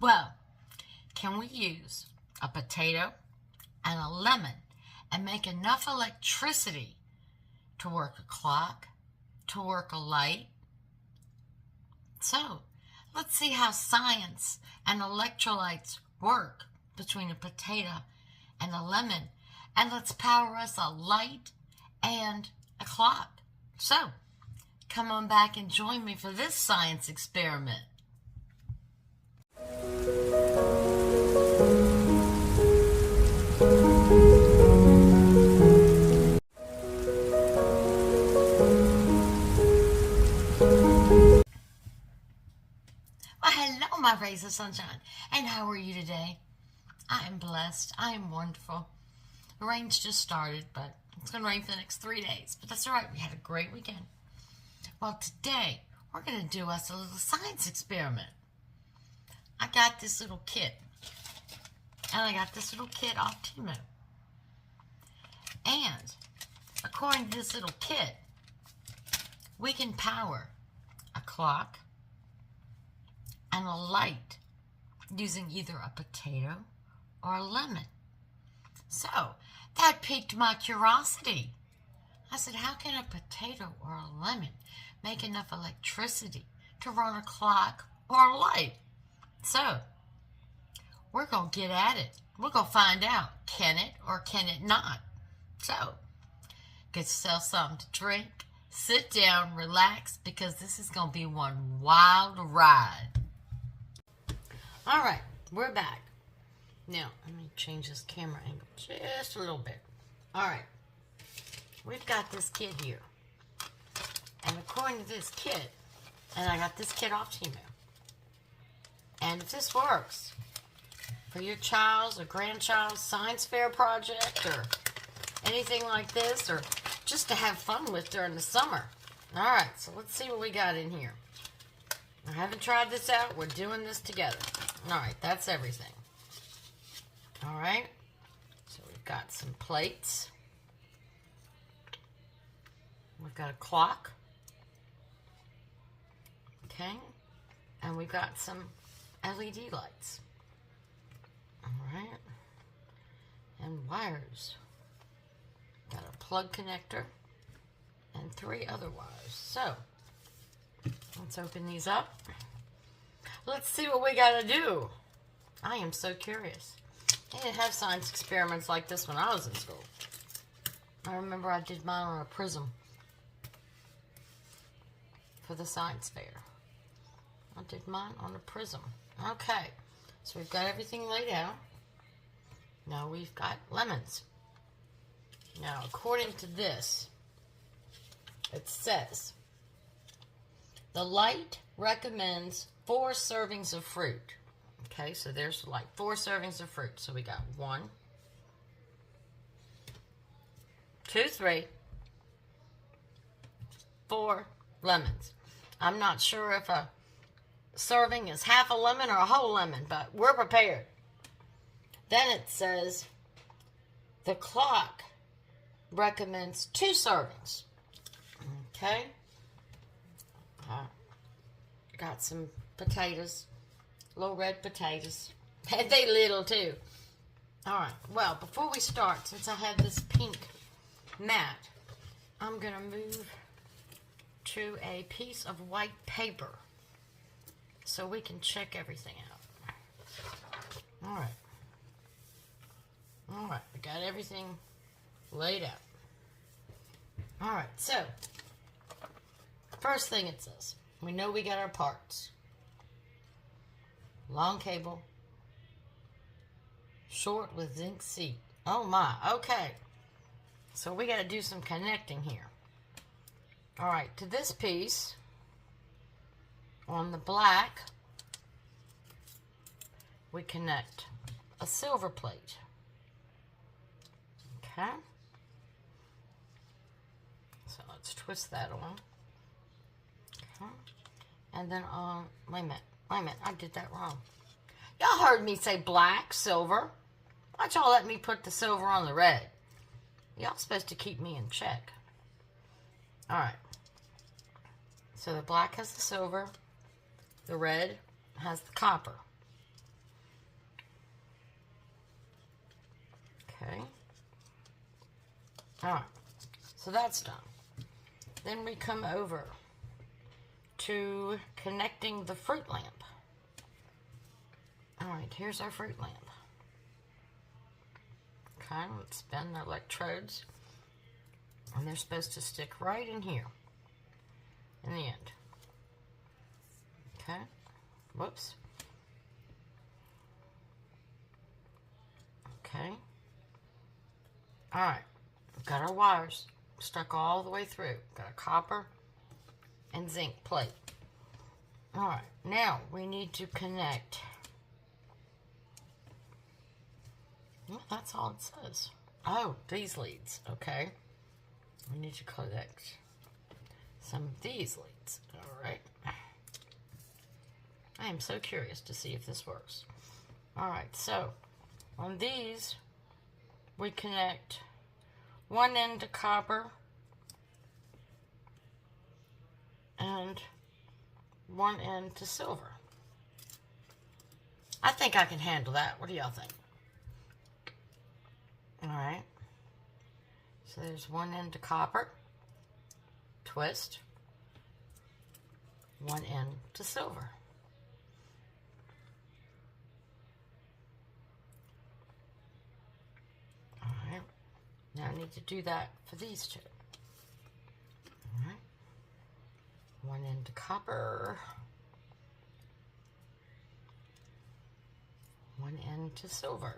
Well, can we use a potato and a lemon and make enough electricity to work a clock, to work a light? So, let's see how science and electrolytes work between a potato and a lemon. And let's power us a light and a clock. So, come on back and join me for this science experiment. Well, hello, my rays of sunshine. And how are you today? I am blessed. I am wonderful. The rain's just started, but it's going to rain for the next 3 days. But that's all right. We had a great weekend. Well, today, we're going to do us a little science experiment. I got this little kit. And I got this little kit off Temu. And according to this little kit, we can power a clock and a light using either a potato or a lemon. So, that piqued my curiosity. I said, how can a potato or a lemon make enough electricity to run a clock or a light? So, we're going to get at it. We're going to find out, can it or can it not? So, get yourself something to drink, sit down, relax, because this is going to be one wild ride. All right, we're back. Now, let me change this camera angle just a little bit. All right, we've got this kit here. And according to this kit, and I got this kit off Temu, and if this works for your child's or grandchild's science fair project or anything like this, or just to have fun with during the summer. All right, so let's see what we got in here. I haven't tried this out. We're doing this together. All right, that's everything. All right, so we've got some plates. We've got a clock. Okay, and we've got some LED lights. All right, and wires. Got a plug connector and 3 other wires. So, let's open these up. Let's see what we got to do. I am so curious. I didn't have science experiments like this when I was in school. I remember I did mine on a prism for the science fair. I did mine on a prism. Okay, so we've got everything laid out. Now we've got lemons. Now, according to this, it says, the light recommends 4 servings of fruit. Okay, so there's like 4 servings of fruit. So we got 1, 2, 3, 4 lemons. I'm not sure if a serving is half a lemon or a whole lemon, but we're prepared. Then it says the clock recommends 2 servings. Okay. Got some potatoes, little red potatoes. And they little too. All right. Well, before we start, since I have this pink mat, I'm going to move to a piece of white paper so we can check everything out. All right. All right. We got everything laid out. All right. So, first thing it says, we know we got our parts. Long cable. Short with zinc seat. Oh my, okay. So we got to do some connecting here. All right, to this piece, on the black, we connect a silver plate. Okay. So let's twist that on. Okay. And then wait a minute, I did that wrong. Y'all heard me say black, silver. Why'd y'all let me put the silver on the red? Y'all supposed to keep me in check. Alright. So the black has the silver. The red has the copper. Okay. Alright, so that's done. Then we come over to connecting the fruit lamp. Alright, here's our fruit lamp. Okay, let's spin the electrodes. And they're supposed to stick right in here. In the end. Okay. Whoops. Okay. Alright. We've got our wires stuck all the way through. Got a copper and zinc plate. Alright. Now we need to connect. Well, that's all it says. Oh, these leads. Okay. We need to connect some of these leads. Alright. I am so curious to see if this works. Alright, so on these we connect one end to copper and one end to silver. I think I can handle that. What do y'all think? Alright. So there's one end to copper, twist, one end to silver. Alright, now I need to do that for these two. Alright, one end to copper, one end to silver.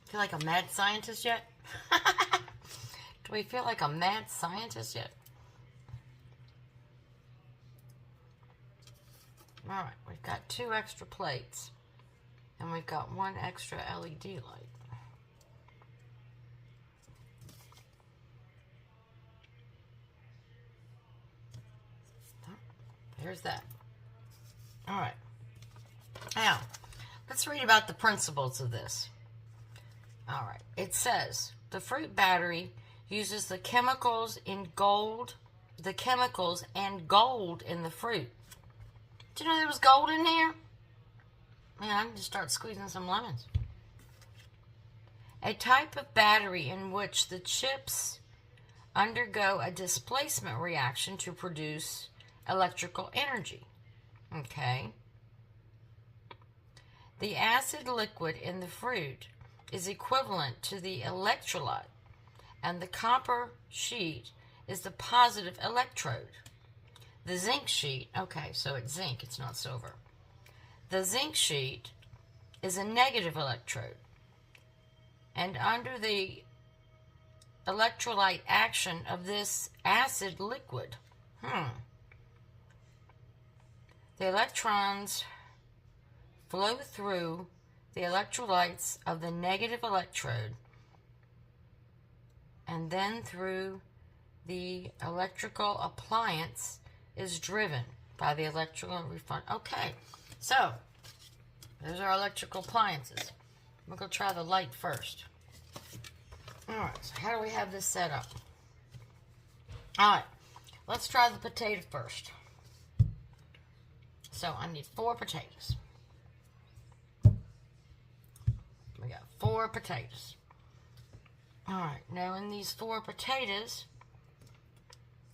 Feel like a mad scientist yet? Do we feel like a mad scientist yet? Alright, we've got 2 extra plates. And we've got 1 extra LED light. There's that. Alright. Now, let's read about the principles of this. Alright, it says, the fruit battery uses the chemicals and gold in the fruit. Did you know there was gold in here? Man, I need to start squeezing some lemons. A type of battery in which the chips undergo a displacement reaction to produce electrical energy. Okay. The acid liquid in the fruit is equivalent to the electrolyte, and the copper sheet is the positive electrode. The zinc sheet, okay, so it's zinc, it's not silver. The zinc sheet is a negative electrode, and under the electrolyte action of this acid liquid, the electrons flow through the electrolytes of the negative electrode and then through the electrical appliance is driven by the electrical refund. Okay, so those are our electrical appliances. We're going to try the light first. Alright, so how do we have this set up? Alright, let's try the potato first. So I need 4 potatoes. We got 4 potatoes. Alright, now in these 4 potatoes,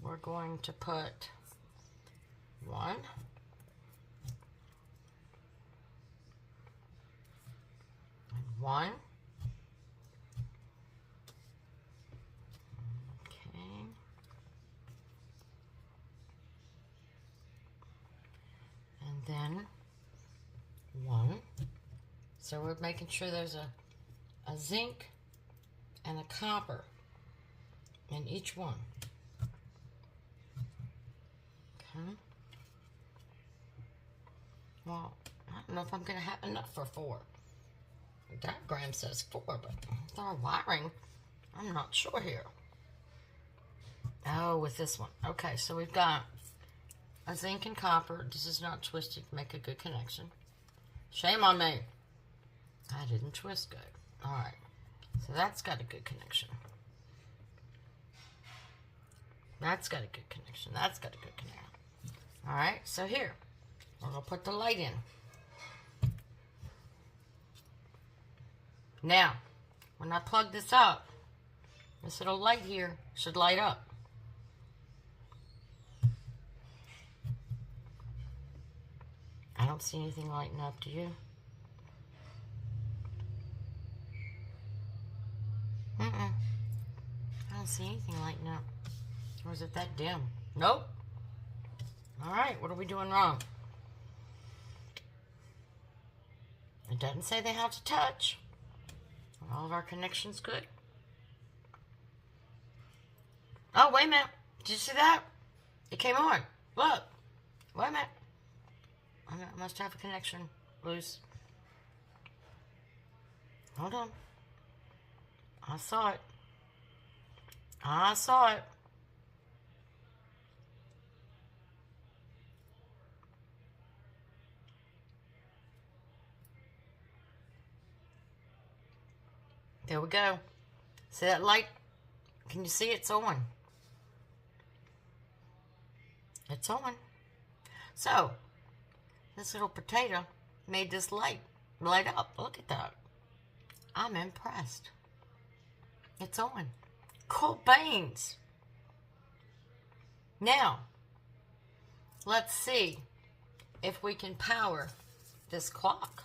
we're going to put 1, 1. Okay. And then 1. So we're making sure there's a zinc and a copper in each one. Okay. Well, I don't know if I'm going to have enough for 4. The diagram says 4, but with our wiring, I'm not sure here. Oh, with this one. Okay, so we've got a zinc and copper. This is not twisted. Make a good connection. Shame on me. I didn't twist good. Alright. So that's got a good connection. That's got a good connection. That's got a good connection. All right, so here, we're going to put the light in. Now, when I plug this up, this little light here should light up. I don't see anything lighting up, do you? I don't see anything lighting up. Or is it that dim? Nope. All right, what are we doing wrong? It doesn't say they have to touch. Are all of our connections good? Oh, wait a minute. Did you see that? It came on. Look. Wait a minute. I must have a connection loose. Hold on. I saw it. I saw it. There we go. See that light? Can you see it's on? It's on. So, this little potato made this light light up. Look at that. I'm impressed. It's on. Cool beans. Now, let's see if we can power this clock.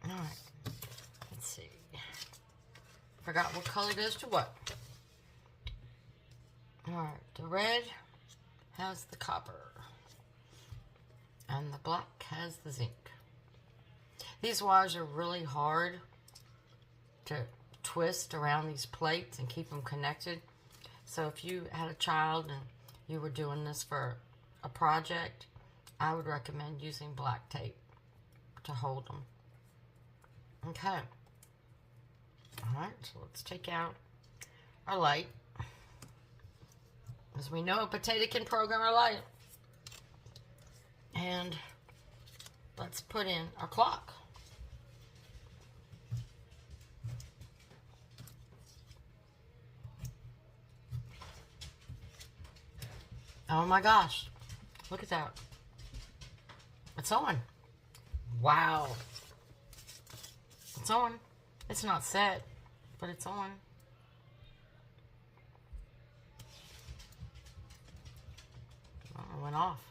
All right. Let's see. Forgot what color goes to what. All right. The red has the copper. And the black has the zinc. These wires are really hard to twist around these plates and keep them connected. So if you had a child and you were doing this for a project, I would recommend using black tape to hold them. Okay. Alright, so let's take out our light. As we know, a potato can program our light. And let's put in our clock. Oh my gosh. Look at that. It's on. Wow. It's on. It's not set, but it's on. Oh, it went off.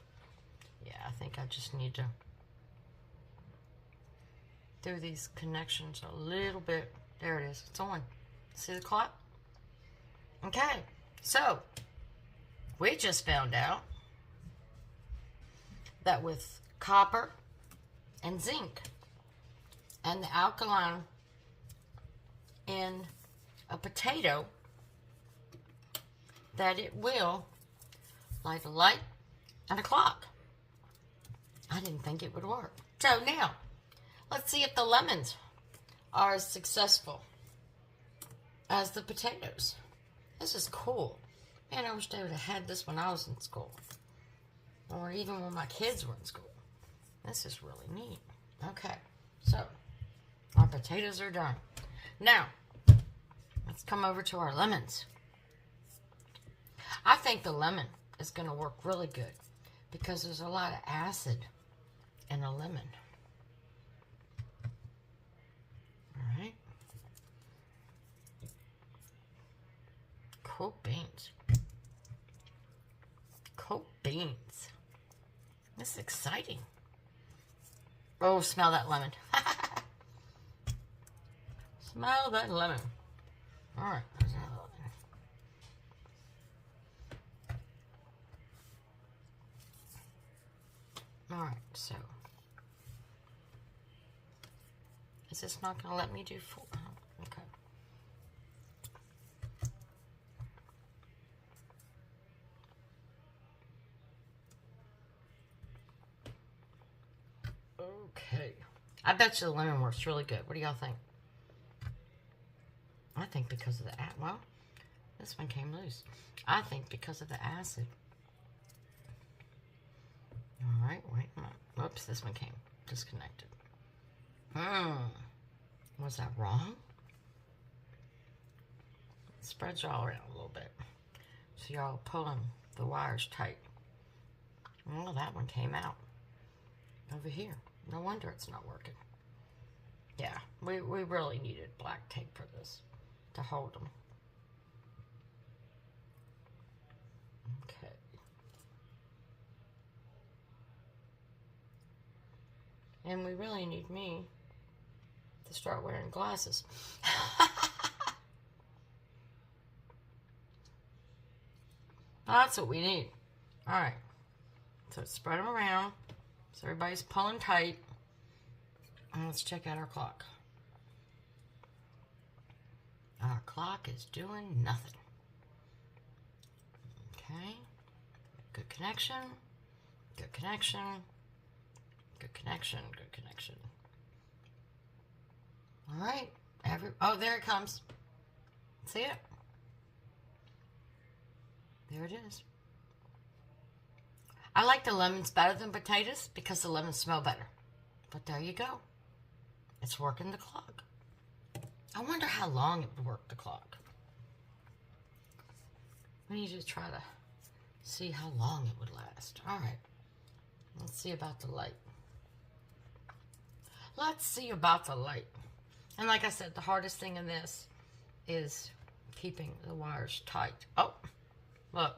Yeah, I think I just need to do these connections a little bit. There it is. It's on. See the clock? Okay. So, we just found out that with copper and zinc and the alkaline in a potato, that it will light a light and a clock. I didn't think it would work. So now, let's see if the lemons are as successful as the potatoes. This is cool. Man, I wish they would have had this when I was in school. Or even when my kids were in school. This is really neat. Okay, so our potatoes are done. Now, let's come over to our lemons. I think the lemon is going to work really good because there's a lot of acid in a lemon. All right. Cool beans. Cool beans. This is exciting. Oh, smell that lemon. Smell that lemon. All right. There's that lemon. All right. So, is this not going to let me do 4? Okay. Okay. I bet you the lemon works really good. What do y'all think? I think because of the well, this one came loose. I think because of the acid. All right, wait a minute. Whoops, this one came disconnected. Was that wrong? Spread y'all around a little bit. So y'all pulling the wires tight. Well, that one came out over here. No wonder it's not working. Yeah, we really needed black tape for this to hold them. Okay. And we really need me to start wearing glasses. That's what we need. All right. So spread them around. So everybody's pulling tight. And let's check out our clock. Our clock is doing nothing. Okay. Good connection. Good connection. Good connection. Good connection. All right. Oh, there it comes. See it? There it is. I like the lemons better than potatoes because the lemons smell better. But there you go. It's working the clock. I wonder how long it would work the clock. We need to try to see how long it would last. All right. Let's see about the light. Let's see about the light. And like I said, the hardest thing in this is keeping the wires tight. Oh, look.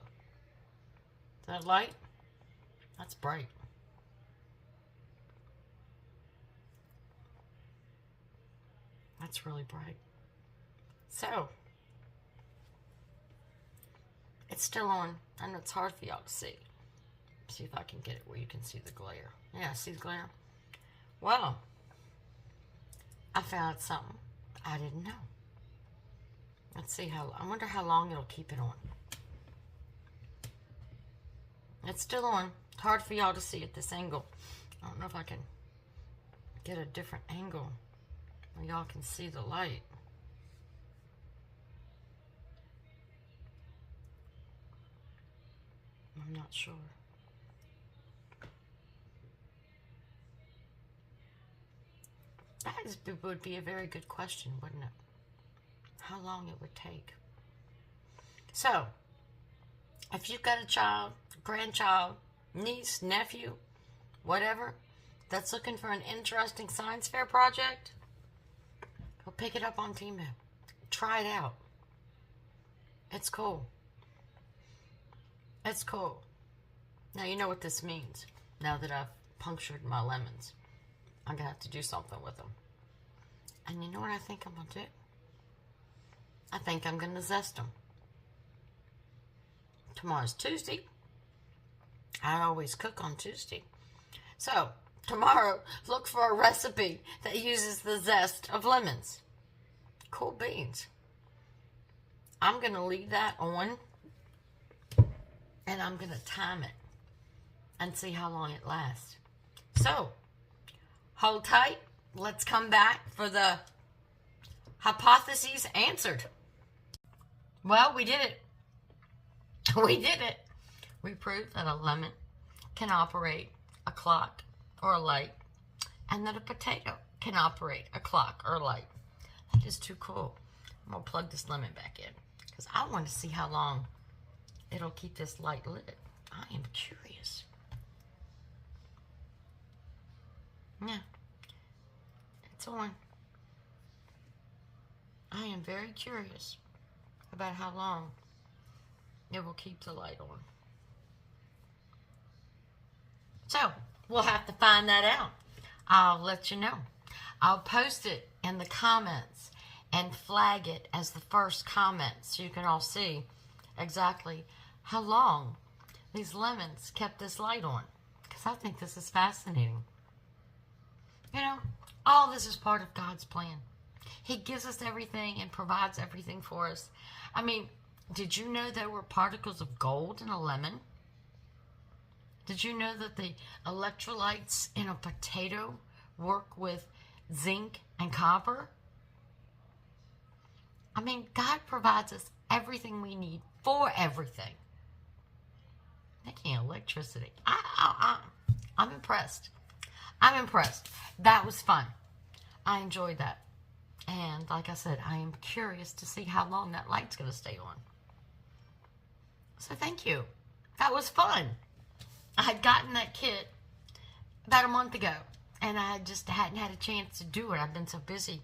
That light? That's bright. That's really bright. So, it's still on. I know it's hard for y'all to see. See if I can get it where you can see the glare. Yeah, see the glare? Well, I found something I didn't know. Let's see I wonder how long it'll keep it on. It's still on. It's hard for y'all to see at this angle. I don't know if I can get a different angle where y'all can see the light. I'm not sure. That would be a very good question, wouldn't it? How long it would take. So, if you've got a child, grandchild, niece, nephew, whatever, that's looking for an interesting science fair project, go pick it up on Temu. Try it out. It's cool. It's cool. Now you know what this means. Now that I've punctured my lemons, I'm going to have to do something with them. And you know what I think I'm going to do? I think I'm going to zest them. Tomorrow's Tuesday. I always cook on Tuesday. So, tomorrow, look for a recipe that uses the zest of lemons. Cool beans. I'm going to leave that on, and I'm going to time it and see how long it lasts. So, hold tight. Let's come back for the hypotheses answered. Well, we did it. We did it. We proved that a lemon can operate a clock or a light, and that a potato can operate a clock or a light. That is too cool. I'm going to plug this lemon back in because I want to see how long it'll keep this light lit. I am curious. Yeah, it's on. I am very curious about how long it will keep the light on. So, we'll have to find that out. I'll let you know. I'll post it in the comments and flag it as the first comment so you can all see exactly how long these lemons kept this light on. Because I think this is fascinating. You know, all this is part of God's plan. He gives us everything and provides everything for us. I mean, did you know there were particles of gold in a lemon? Did you know that the electrolytes in a potato work with zinc and copper? I mean, God provides us everything we need for everything. Making electricity. I'm impressed. I'm impressed. That was fun. I enjoyed that. And like I said, I am curious to see how long that light's going to stay on. So thank you. That was fun. I had gotten that kit about a month ago, and I just hadn't had a chance to do it. I've been so busy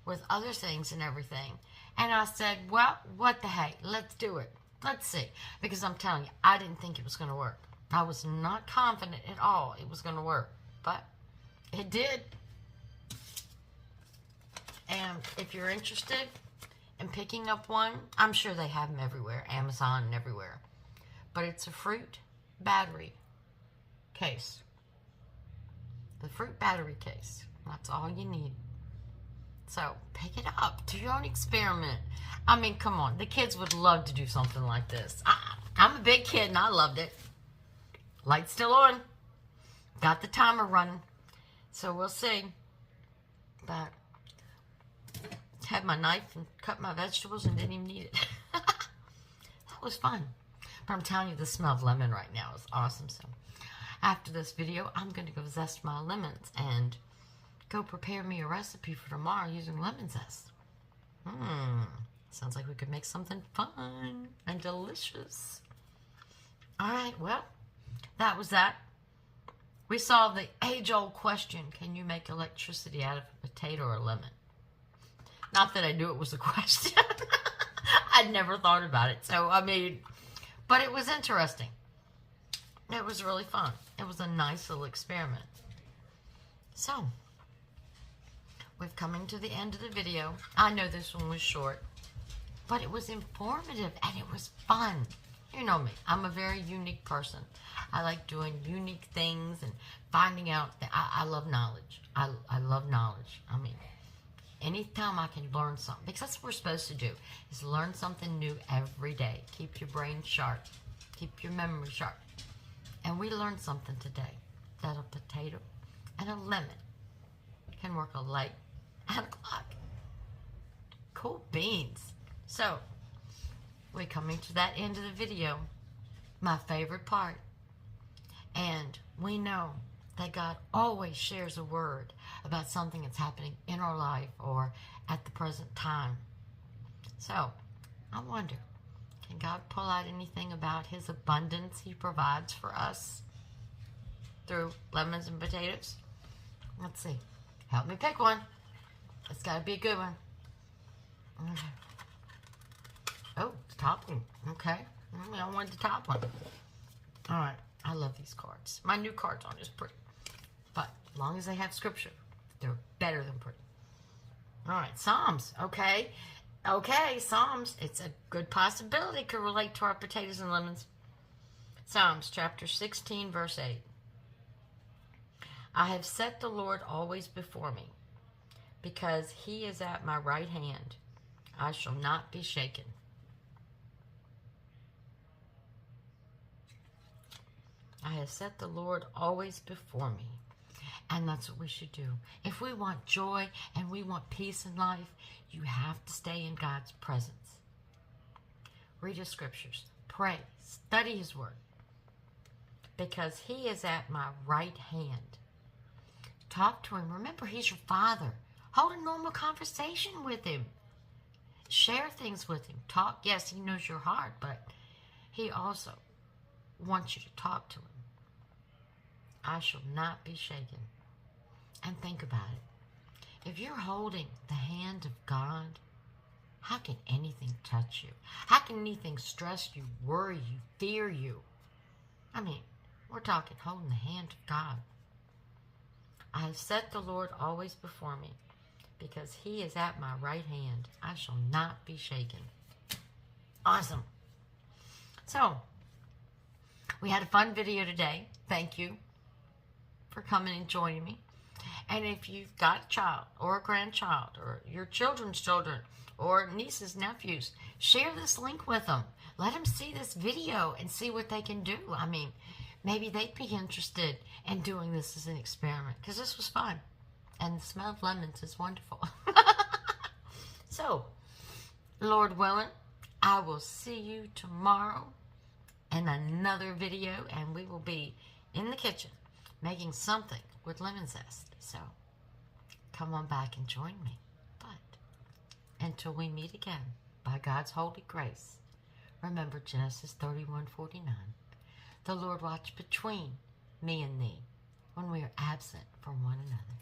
with other things and everything. And I said, well, what the heck? Let's do it. Let's see. Because I'm telling you, I didn't think it was going to work. I was not confident at all it was going to work. But it did. And if you're interested in picking up one, I'm sure they have them everywhere, Amazon and everywhere. But it's a fruit battery case. The fruit battery case. That's all you need. So pick it up. Do your own experiment. I mean, come on. The kids would love to do something like this. I'm a big kid and I loved it. Light's still on. Got the timer running. So we'll see. But had my knife and cut my vegetables and didn't even need it. That was fun. But I'm telling you, the smell of lemon right now is awesome. So after this video, I'm going to go zest my lemons and go prepare me a recipe for tomorrow using lemon zest. Sounds like we could make something fun and delicious. All right, well, that was that. We solved the age-old question, can you make electricity out of a potato or a lemon? Not that I knew it was a question. I'd never thought about it. So, I mean, but it was interesting. It was really fun. It was a nice little experiment. So, we're coming to the end of the video. I know this one was short, but it was informative and it was fun. You know me. I'm a very unique person. I like doing unique things and finding out that I love knowledge. I love knowledge. I mean, anytime I can learn something, because that's what we're supposed to do, is learn something new every day. Keep your brain sharp. Keep your memory sharp. And we learned something today, that a potato and a lemon can work a light and a clock. Cool beans. So, we're coming to that end of the video, my favorite part. And we know that God always shares a word about something that's happening in our life or at the present time. So, I wonder, can God pull out anything about His abundance He provides for us through lemons and potatoes? Let's see. Help me pick one. It's got to be a good one. Okay. Oh, the top one. Okay. I wanted the top one. All right. I love these cards. My new cards aren't as pretty. But as long as they have scripture, they're better than pretty. All right. Psalms. Okay. Okay. Psalms. It's a good possibility. Could relate to our potatoes and lemons. Psalms chapter 16, verse 8. I have set the Lord always before me, because He is at my right hand. I shall not be shaken. I have set the Lord always before me. And that's what we should do. If we want joy and we want peace in life, you have to stay in God's presence. Read His scriptures. Pray. Study His word. Because He is at my right hand. Talk to Him. Remember, He's your Father. Hold a normal conversation with Him. Share things with Him. Talk. Yes, He knows your heart, but He also wants you to talk to Him. I shall not be shaken. And think about it. If you're holding the hand of God, how can anything touch you? How can anything stress you, worry you, fear you? I mean, we're talking holding the hand of God. I have set the Lord always before me, because He is at my right hand. I shall not be shaken. Awesome. So, we had a fun video today. Thank you for coming and joining me. And if you've got a child or a grandchild or your children's children or nieces, nephews, share this link with them. Let them see this video and see what they can do. I mean, maybe they'd be interested in doing this as an experiment, because this was fun. And the smell of lemons is wonderful. So, Lord willing, I will see you tomorrow in another video, and we will be in the kitchen making something with lemon zest. So, come on back and join me. But until we meet again, by God's holy grace, remember Genesis 31:49. The Lord watched between me and thee when we are absent from one another.